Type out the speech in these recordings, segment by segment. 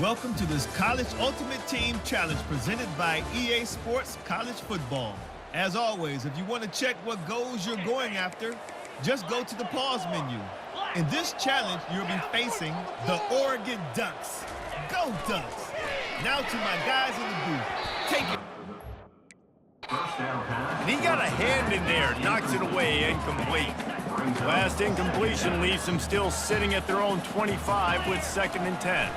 Welcome to this College Ultimate Team Challenge presented by EA Sports College Football. As always, if you want to check what goals you're going after, just go to the pause menu. In this challenge, you'll be facing the Oregon Ducks. Go Ducks! Now to my guys in the booth. Take it. And he got a hand in there, knocks it away, incomplete. Last incompletion leaves them still sitting at their own 25 with 2nd and 10.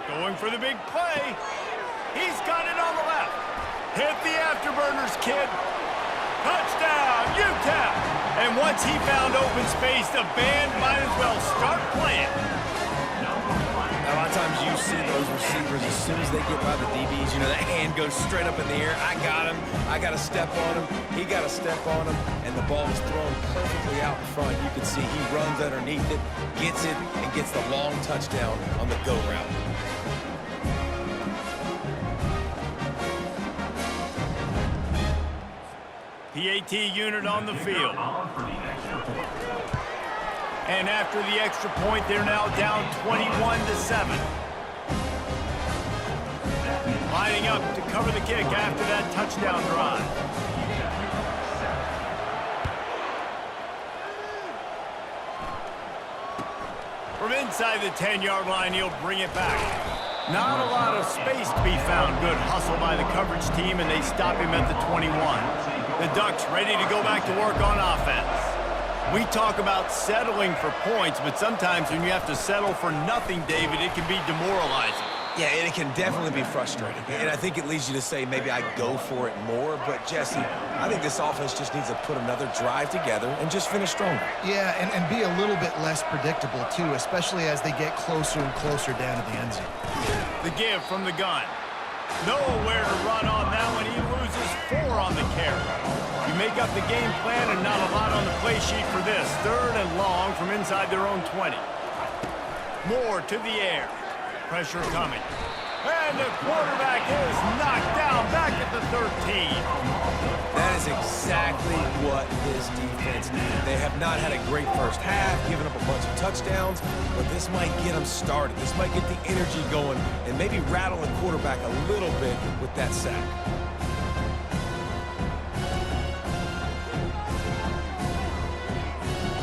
Going for the big play. He's got it on the left. Hit the afterburners, kid. Touchdown, UTEP! And once he found open space, the band might as well start playing. A lot of times you see those receivers, as soon as they get by the DBs, you know, that hand goes straight up in the air. I got him. I got to step on him. He got to step on him. And the ball is thrown perfectly out in front. You can see he runs underneath it, gets it, and gets the long touchdown on the go route. PAT unit on the field. And after the extra point, they're now down 21-7. Lining up to cover the kick after that touchdown drive. From inside the 10-yard line, he'll bring it back. Not a lot of space to be found. Good hustle by the coverage team, and they stop him at the 21. The Ducks ready to go back to work on offense. We talk about settling for points, but sometimes when you have to settle for nothing, David, it can be demoralizing. Yeah, and it can definitely be frustrating. And I think it leads you to say maybe I go for it more. But, Jesse, I think this offense just needs to put another drive together and just finish stronger. Yeah, and be a little bit less predictable, too, especially as they get closer and closer down to the end zone. The give from the gun. Nowhere to run on that one. He loses 4 on the carry. You make up the game plan and not a lot on the play sheet for this. 3rd and long from inside their own 20. More to the air. Pressure coming. And the quarterback is knocked down back at the 13. That is exactly what this defense needed. They have not had a great first half, given up a bunch of touchdowns, but this might get them started. This might get the energy going and maybe rattle the quarterback a little bit with that sack.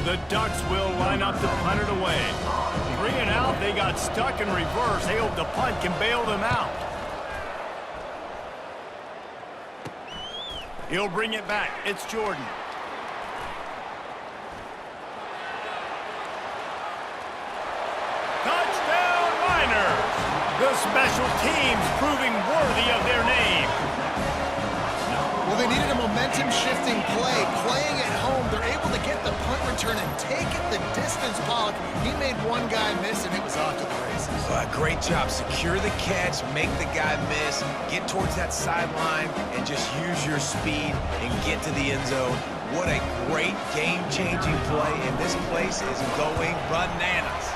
The Ducks will line up to punt it away. Bring it out. They got stuck in reverse. They hope the punt can bail them out. He'll bring it back. It's Jordan. Touchdown, Miners! The special teams proving worthy of their name. Well, they needed a momentum-shifting play. Playing at home, they're able to get the punt return and take it the distance. Pollock, he made one guy miss, and it was off to the races. Great job. Secure the catch, make the guy miss, get towards that sideline, and just use your speed and get to the end zone. What a great game-changing play, and this place is going bananas.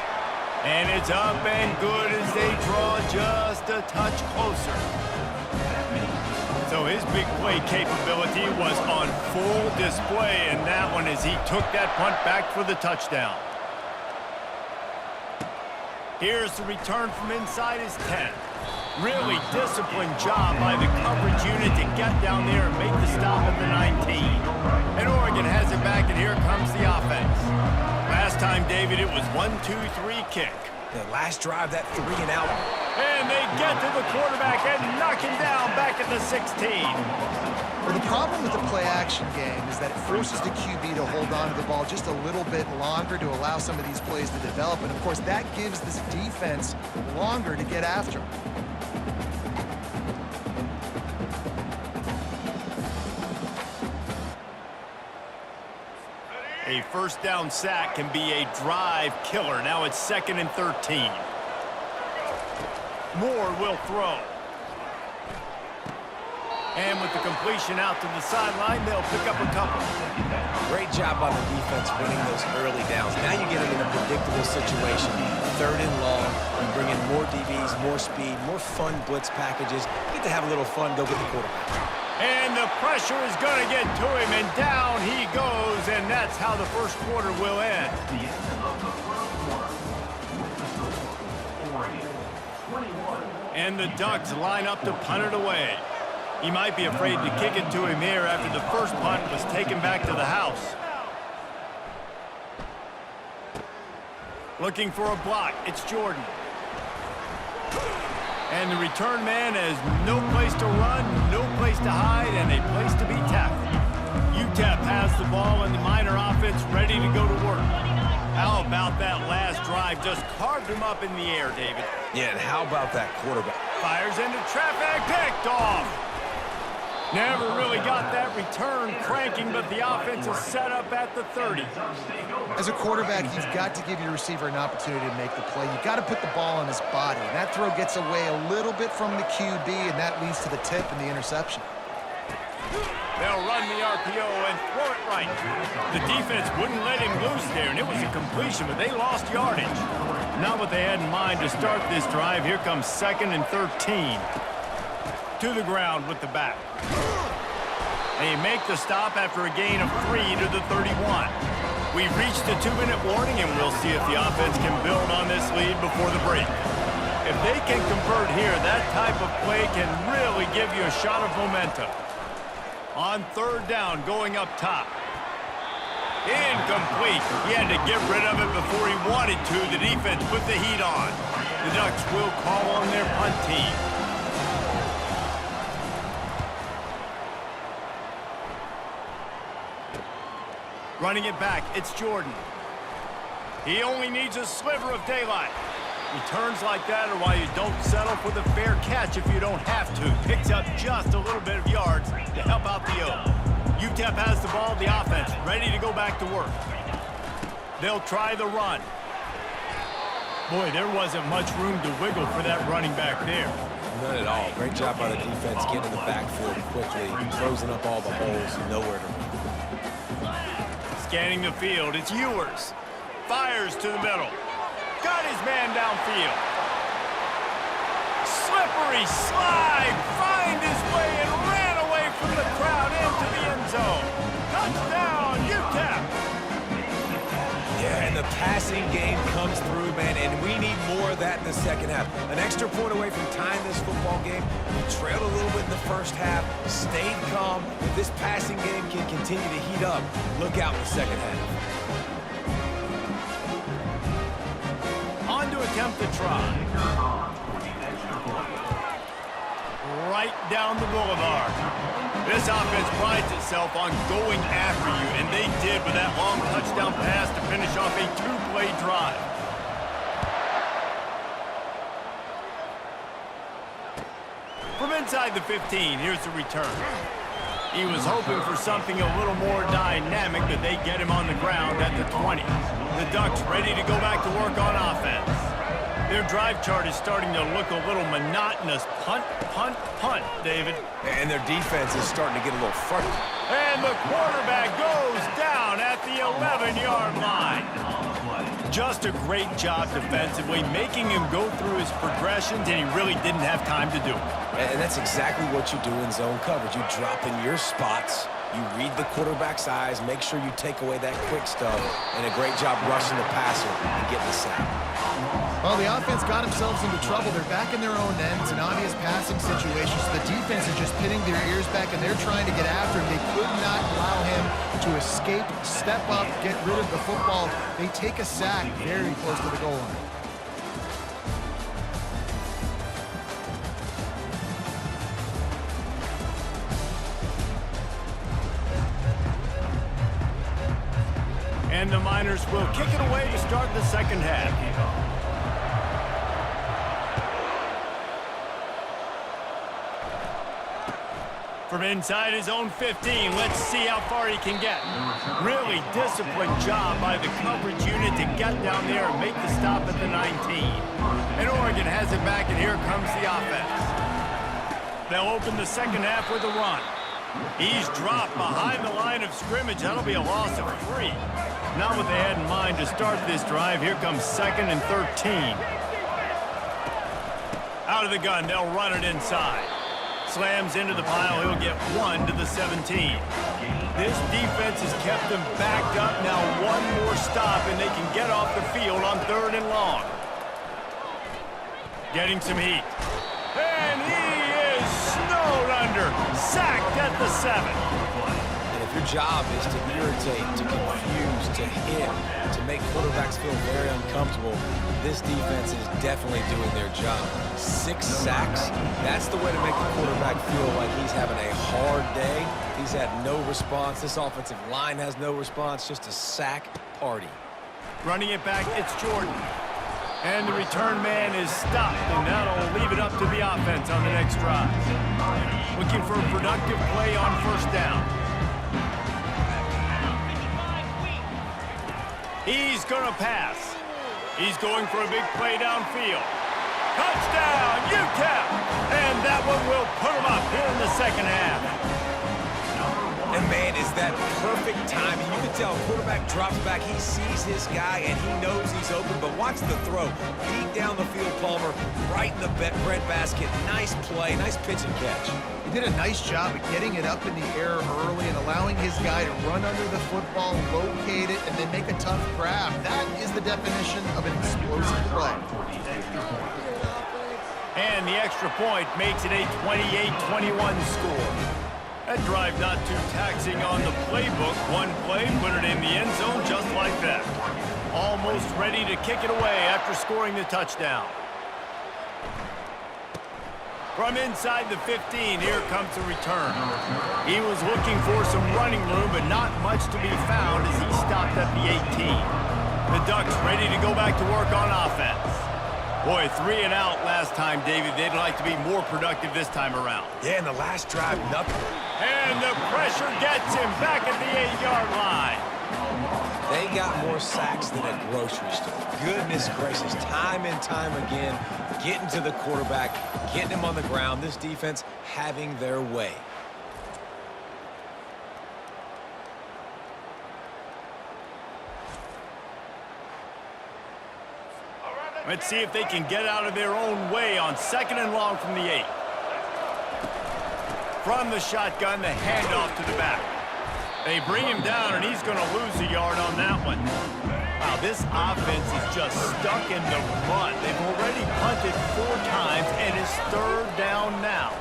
And it's up and good as they draw just a touch closer. So his big play capability was on full display in that one as he took that punt back for the touchdown. Here's the return from inside his 10. Really disciplined job by the coverage unit to get down there and make the stop at the 19. And Oregon has it back, and here comes the offense. Last time, David, it was 1-2-3 kick. The last drive, that 3 and out. And they get to the quarterback and knock him down back at the 16. Well, the problem with the play-action game is that it forces the QB to hold on to the ball just a little bit longer to allow some of these plays to develop. And, of course, that gives this defense longer to get after him. A first down sack can be a drive killer. Now it's 2nd and 13. Moore will throw. And with the completion out to the sideline, they'll pick up a couple. Great job on the defense winning those early downs. Now you get them in a predictable situation. 3rd and long. You bring in more DBs, more speed, more fun blitz packages. You get to have a little fun, go get the quarterback. And the pressure is going to get to him, and down he goes, and that's how the first quarter will end. And the Ducks line up to punt it away. He might be afraid to kick it to him here after the first punt was taken back to the house. Looking for a block. It's Jordan. And the return man has no place to run, no place to hide, and a place to be tackled. UTEP has the ball and the Miner offense ready to go to work. How about that last drive? Just carved him up in the air, David. Yeah, and how about that quarterback? Fires into traffic, picked off. Never really got that return cranking, but the offense is set up at the 30. As a quarterback, you've got to give your receiver an opportunity to make the play. You've got to put the ball on his body. And that throw gets away a little bit from the QB, and that leads to the tip and the interception. They'll run the RPO and throw it right. The defense wouldn't let him loose there, and it was a completion, but they lost yardage. Not what they had in mind to start this drive. Here comes 2nd and 13. To the ground with the back. They make the stop after a gain of 3 to the 31. We've reached a 2-minute warning, and we'll see if the offense can build on this lead before the break. If they can convert here, that type of play can really give you a shot of momentum. On 3rd down, going up top. Incomplete. He had to get rid of it before he wanted to. The defense put the heat on. The Ducks will call on their punt team. Running it back, it's Jordan. He only needs a sliver of daylight. Returns like that are why you don't settle for the fair catch if you don't have to. Picks up just a little bit of yards to help out the O. UTEP has the ball, the offense, ready to go back to work. They'll try the run. Boy, there wasn't much room to wiggle for that running back there. None at all. Great job by the defense getting in the backfield quickly, closing up all the holes, nowhere to run. Scanning the field, it's Ewers. Fires to the middle. Got his man downfield. Slippery slide. Find his way and ran away from the crowd into the end zone. Touchdown, UTEP. Yeah, and the passing game comes through, man, and we need more of that in the second half. An extra point away from tying this football game. We trailed a little bit in the first half, stayed calm. If this passing game can continue to heat up, look out in the second half. On to attempt the try. Right down the boulevard. This offense prides itself on going after you, and they did with that long touchdown pass to finish off a 2-play drive. From inside the 15, here's the return. He was hoping for something a little more dynamic, but they get him on the ground at the 20. The Ducks ready to go back to work on offense. Their drive chart is starting to look a little monotonous. Punt, punt, punt, David. And their defense is starting to get a little funny. And the quarterback goes down at the 11-yard line. Just a great job defensively, making him go through his progressions, and he really didn't have time to do it. And that's exactly what you do in zone coverage. You drop in your spots, you read the quarterback's eyes, make sure you take away that quick stuff, and a great job rushing the passer and getting the sack. Well, the offense got themselves into trouble. They're back in their own end. It's an obvious passing situation, so the defense is just pinning their ears back, and they're trying to get after him. They could not allow him to escape, step up, get rid of the football. They take a sack very close to the goal line. And the Miners will kick it away to start the second half. From inside his own 15, let's see how far he can get. Really disciplined job by the coverage unit to get down there and make the stop at the 19. And Oregon has it back, and here comes the offense. They'll open the second half with a run. He's dropped behind the line of scrimmage. That'll be a loss of 3. Not what they had in mind to start this drive. Here comes 2nd and 13. Out of the gun, they'll run it inside. Slams into the pile. He'll get 1 to the 17. This defense has kept them backed up. Now one more stop, and they can get off the field on 3rd and long. Getting some heat. And he is snowed under. Sacked at the 7. And if your job is to irritate, to confuse, to hit, to make quarterbacks feel very uncomfortable, this defense is definitely doing their job. 6 sacks, that's the way to make the quarterback feel like he's having a hard day. He's had no response. This offensive line has no response, just a sack party. Running it back, it's Jordan. And the return man is stopped, and that'll leave it up to the offense on the next drive. Looking for a productive play on first down. He's going to pass. He's going for a big play downfield. Touchdown, UTEP! And that one will put him up here in the second half. And, man, is that perfect timing. You can tell quarterback drops back. He sees his guy, and he knows he's open. But watch the throw. Deep down the field, Palmer, right in the breadbasket. Nice play, nice pitch and catch. He did a nice job of getting it up in the air early and allowing his guy to run under the football, locate it, and then make a tough grab. That is the definition of an explosive play. And the extra point makes it a 28-21 score. That drive not too taxing on the playbook. One play, put it in the end zone just like that. Almost ready to kick it away after scoring the touchdown. From inside the 15, here comes the return. He was looking for some running room, but not much to be found as he stopped at the 18. The Ducks ready to go back to work on offense. Boy, 3 and out last time, David. They'd like to be more productive this time around. Yeah, in the last drive, nothing. And the pressure gets him back at the 8-yard line. They got more sacks than a grocery store. Goodness gracious, time and time again, getting to the quarterback, getting him on the ground. This defense having their way. Let's see if they can get out of their own way on 2nd and long from the 8. From the shotgun, the handoff to the back. They bring him down, and he's going to lose a yard on that one. Wow, this offense is just stuck in the run. They've already punted 4 times, and it's 3rd down now.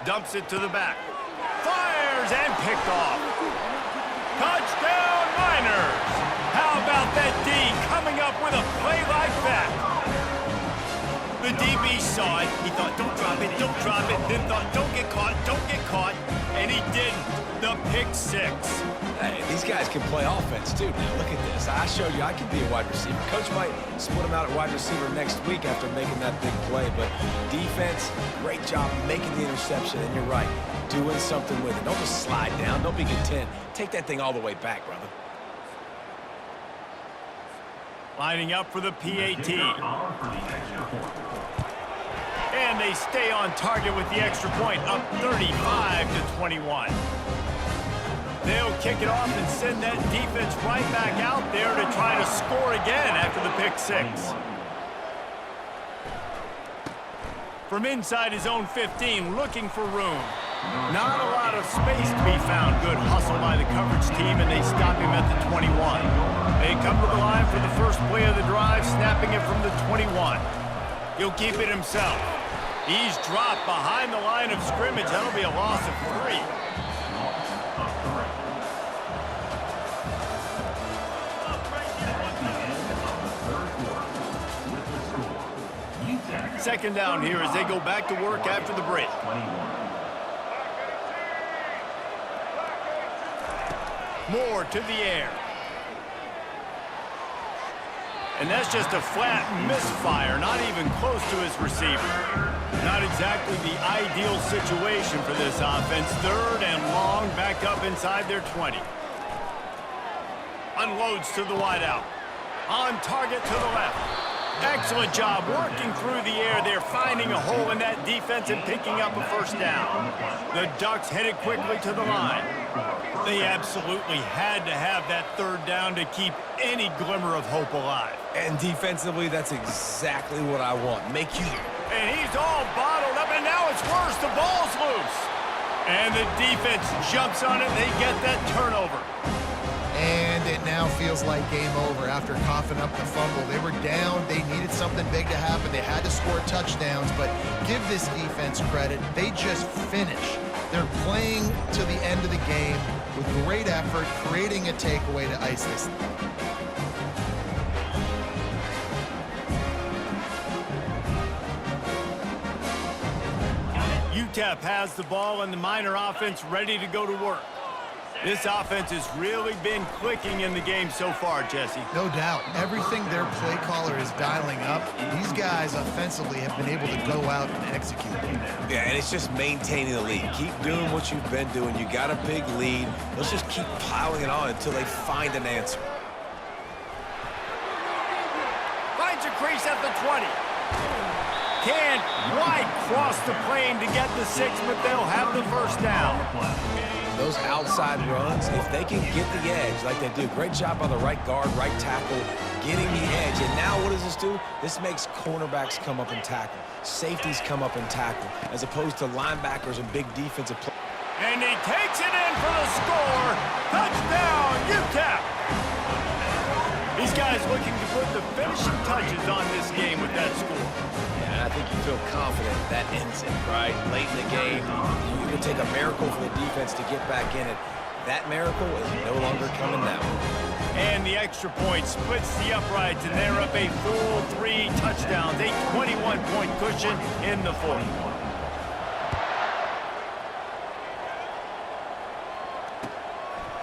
Dumps it to the back. Fires and picked off. Touchdown, Miners! How about that D coming up with a play like that? The DB saw it. He thought, don't drop it, don't drop it. Then thought, don't get caught, and he didn't. The pick 6. Hey, these guys can play offense, too. Now, look at this. I showed you I can be a wide receiver. Coach might split him out at wide receiver next week after making that big play. But defense, great job making the interception. And you're right, doing something with it. Don't just slide down. Don't be content. Take that thing all the way back, brother. Lining up for the PAT. And they stay on target with the extra point, up 35-21. They'll kick it off and send that defense right back out there to try to score again after the pick 6. From inside his own 15, looking for room. Not a lot of space to be found. Good hustle by the coverage team, and they stop him at the 21. They come to the line for the first play of the drive, snapping it from the 21. He'll keep it himself. He's dropped behind the line of scrimmage. That'll be a loss of 3. Second down here as they go back to work after the break. Moore to the air. And that's just a flat misfire, not even close to his receiver. Not exactly the ideal situation for this offense. 3rd and long, back up inside their 20. Unloads to the wideout. On target to the left. Excellent job working through the air. They're finding a hole in that defense and picking up a first down. The Ducks headed quickly to the line. They absolutely had to have that 3rd down to keep any glimmer of hope alive. And defensively, that's exactly what I want. Make you... And he's all bottled up, and now it's worse. The ball's loose. And the defense jumps on it. They get that turnover. And it now feels like game over after coughing up the fumble. They were down. They needed something big to happen. They had to score touchdowns, but give this defense credit. They just finish. They're playing to the end of the game with great effort, creating a takeaway to ice this. UTEP has the ball and the Miner offense ready to go to work. This offense has really been clicking in the game so far, Jesse. No doubt. Everything their play caller is dialing up, these guys offensively have been able to go out and execute. Yeah, and it's just maintaining the lead. Keep doing what you've been doing. You got a big lead. Let's just keep piling it on until they find an answer. Finds a crease at the 20. Can't wide cross the plane to get the 6, but they'll have the first down. Those outside runs, if they can get the edge like they do, great job by the right guard, right tackle, getting the edge. And now what does this do? This makes cornerbacks come up and tackle. Safeties come up and tackle, as opposed to linebackers and big defensive players. And he takes it in for the score. Touchdown, UTEP. These guys looking to put the finishing touches on this game with that score. Yeah, I think you feel confident that ends it, right? Late in the game, you would take a miracle for the defense to get back in it. That miracle is no longer coming now. And the extra point splits the uprights, and they're up a full 3 touchdowns, a 21-point cushion in the fourth.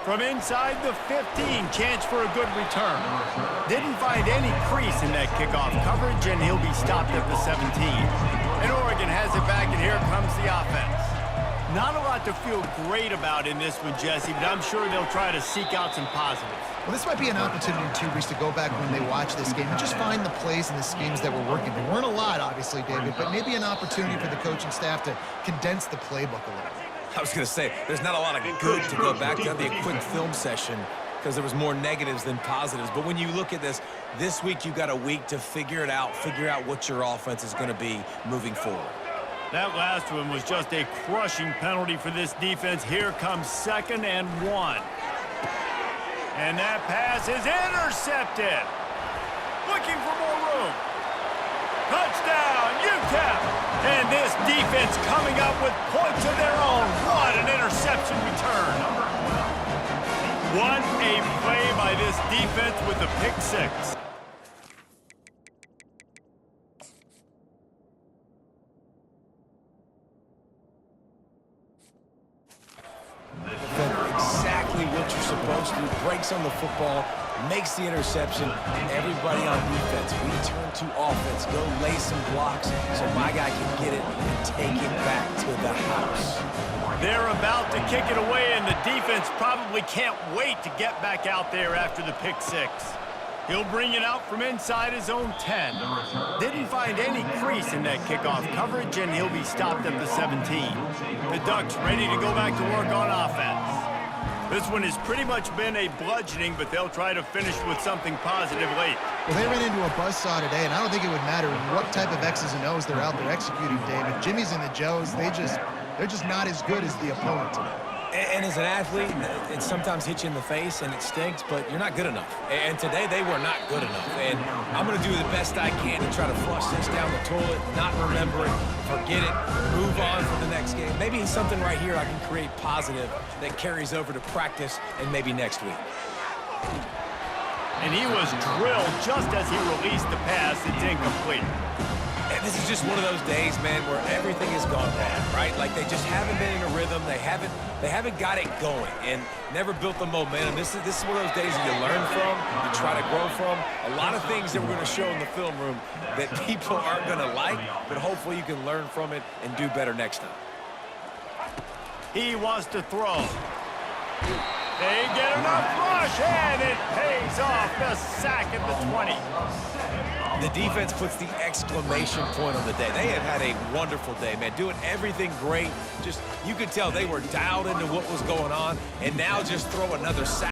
From inside the 15, chance for a good return. Didn't find any crease in that kickoff coverage, and he'll be stopped at the 17. And Oregon has it back, and here comes the offense. Not a lot to feel great about in this one, Jesse, but I'm sure they'll try to seek out some positives. Well, this might be an opportunity, too, Reese, to go back when they watch this game and just find the plays and the schemes that were working. There weren't a lot, obviously, David, but maybe an opportunity for the coaching staff to condense the playbook a little. I was going to say, there's not a lot of good to go back to the quick film session because there was more negatives than positives. But when you look at this week, you got a week to figure it out, figure out what your offense is going to be moving forward. That last one was just a crushing penalty for this defense. Here comes 2nd and 1. And that pass is intercepted. Looking for more room. Touchdown, UTEP! And this defense coming up with points of their own. What an interception return. What a play by this defense with the pick 6. Exactly what you're supposed to. Breaks on the football, makes the interception. Everybody on defense, we turn to offense. Go lay some blocks so my guy can get it and take it back to the house. They're about to kick it away, and the defense probably can't wait to get back out there after the pick 6. He'll bring it out from inside his own 10. Didn't find any crease in that kickoff coverage, and he'll be stopped at the 17. The Ducks ready to go back to work on offense. This one has pretty much been a bludgeoning, but they'll try to finish with something positive late. Well, they ran into a buzzsaw today, and I don't think it would matter what type of X's and O's they're out there executing, David. Jimmy's and the Joes, they're just not as good as the opponent today. And as an athlete, it sometimes hits you in the face and it stinks, but you're not good enough. And today they were not good enough. And I'm going to do the best I can to try to flush this down the toilet, not remember it, forget it, move on for the next game. Maybe it's something right here I can create positive that carries over to practice and maybe next week. And he was drilled just as he released the pass. It's incomplete. And this is just one of those days, man, where everything has gone wrong, right? Like they just haven't been in a rhythm. They haven't got it going and never built the momentum. This is one of those days that you learn from, you try to grow from. A lot of things that we're going to show in the film room that people aren't going to like, but hopefully you can learn from it and do better next time. He wants to throw. They get enough rush, and it pays off. The sack at the 20. The defense puts the exclamation point on the day. They have had a wonderful day, man, doing everything great. Just, you could tell they were dialed into what was going on, and now just throw another sack.